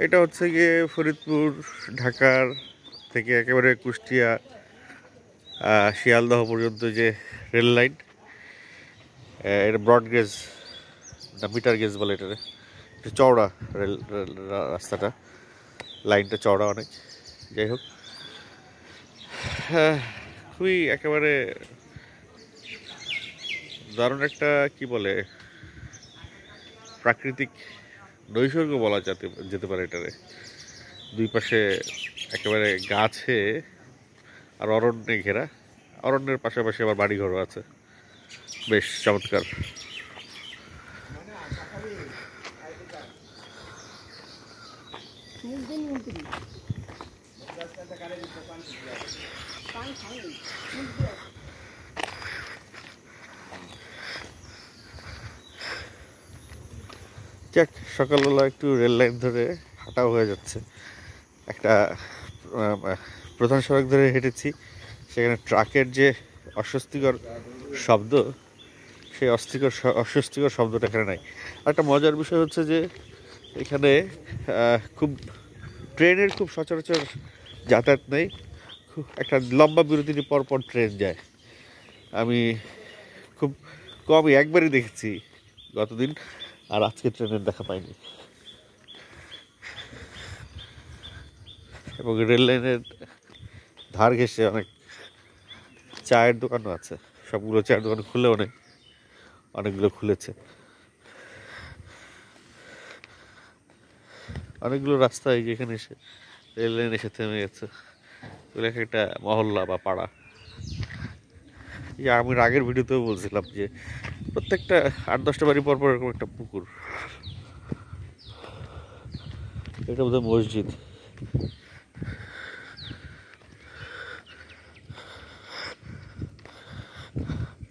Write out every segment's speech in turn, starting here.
এটা হচ্ছে গিয়ে ফরিদপুর ঢাকার থেকে একেবারে কুষ্টিয়া শিয়ালদহ পর্যন্ত যে রেল লাইন, এটা ব্রড গেজ না মিটার গেজ বলে এটারে। এটা চওড়া রাস্তাটা, লাইনটা চওড়া অনেক। যাই হোক, খুবই একেবারে দারুণ একটা কি বলে প্রাকৃতিক নৈসর্গ বলা যেতে পারে এটারে। দুই পাশে একেবারে গাছে আর অরণ্যে ঘেরা, অরণ্যের পাশাপাশি আবার বাড়িঘরও আছে, বেশ চমৎকার। যাক, সকালবেলা একটু রেল লাইন ধরে হাঁটাও হয়ে যাচ্ছে। একটা প্রধান সড়ক ধরে হেঁটেছি, সেখানে ট্রাকের যে অস্বস্তিকর শব্দ, সেই অস্বস্তিকর শব্দটা এখানে নাই। আর একটা মজার বিষয় হচ্ছে যে এখানে খুব ট্রেনের খুব সচরাচর যাতায়াত নেই। খুব একটা লম্বা বিরতির পর পর ট্রেন যায়। আমি খুব কমই একবারই দেখেছি গতদিন, আর আজকে ট্রেনের দেখা পাইনি। এবং রেল লাইনের ধার ঘেঁষে অনেক চায়ের দোকানও আছে। সবগুলো চায়ের দোকান খুলেও নেই, অনেকগুলো খুলেছে। অনেকগুলো রাস্তায় যেখানে এসে রেল লাইন এসে থেমে গেছে, এগুলো একটা মহল্লা বা পাড়া। আমি আগের ভিডিওতেও বলছিলাম যে প্রত্যেকটা 8-10টা বাড়ি পর পর এরকম একটা পুকুর। এটা বোধহয় মসজিদ।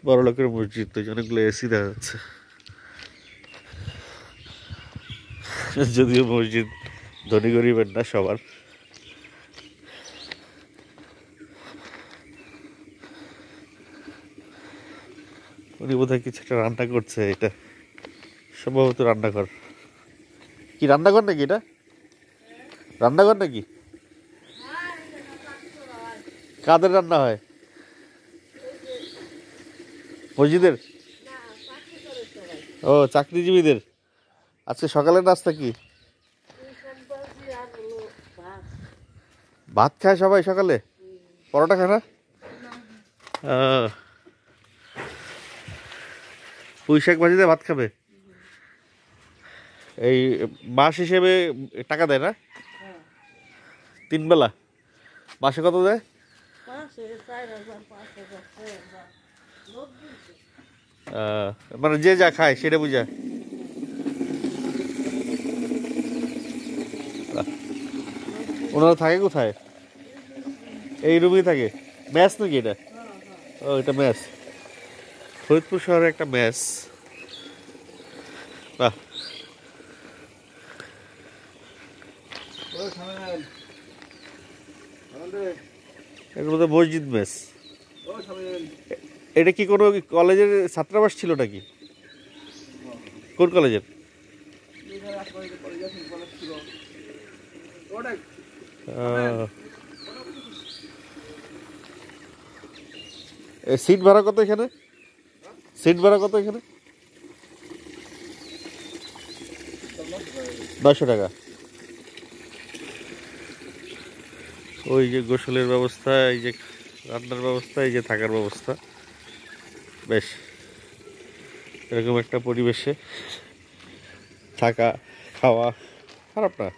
বড় লোকের মসজিদ, তো অনেকগুলো এসি দেখা যাচ্ছে। যদিও মসজিদ ধনী গরিবের না, সবার। উনি বোধহয় কিছু একটা রান্না করছে, এটা সম্ভবত রান্নাঘর। কি রান্নাঘর নাকি এটা? রান্নাঘর নাকি? কাদের রান্না হয়? মসজিদের? ও, চাকরিজীবীদের। আজকে সকালের নাস্তা কি? ভাত খায় সবাই সকালে? পরোটা খায় না? পুঁই শাক ভাজিতে ভাত খাবে? এই মাস হিসেবে টাকা দেয় না? 3 বেলা? মাসে কত দেয়? মানে যে যা খায় সেটা বুঝা। ওনারা থাকে কোথায়? এই রুমেই থাকে? ম্যাচ নাকি এটা? ও, এটা ম্যাচ। ফরিদপুর শহরে একটা ম্যাচ। বাহ, এগুলো তো মসজিদ ম্যাচ। এটা কি কোনো কলেজের ছাত্রাবাস ছিল নাকি? কোন কলেজের? সিট ভাড়া কত এখানে? সিট ভাড়া কত এখানে? 900 টাকা। ওই যে গোসলের ব্যবস্থা, এই যে রান্নার ব্যবস্থা, এই যে থাকার ব্যবস্থা, বেশ এরকম একটা পরিবেশে থাকা খাওয়া খারাপ না।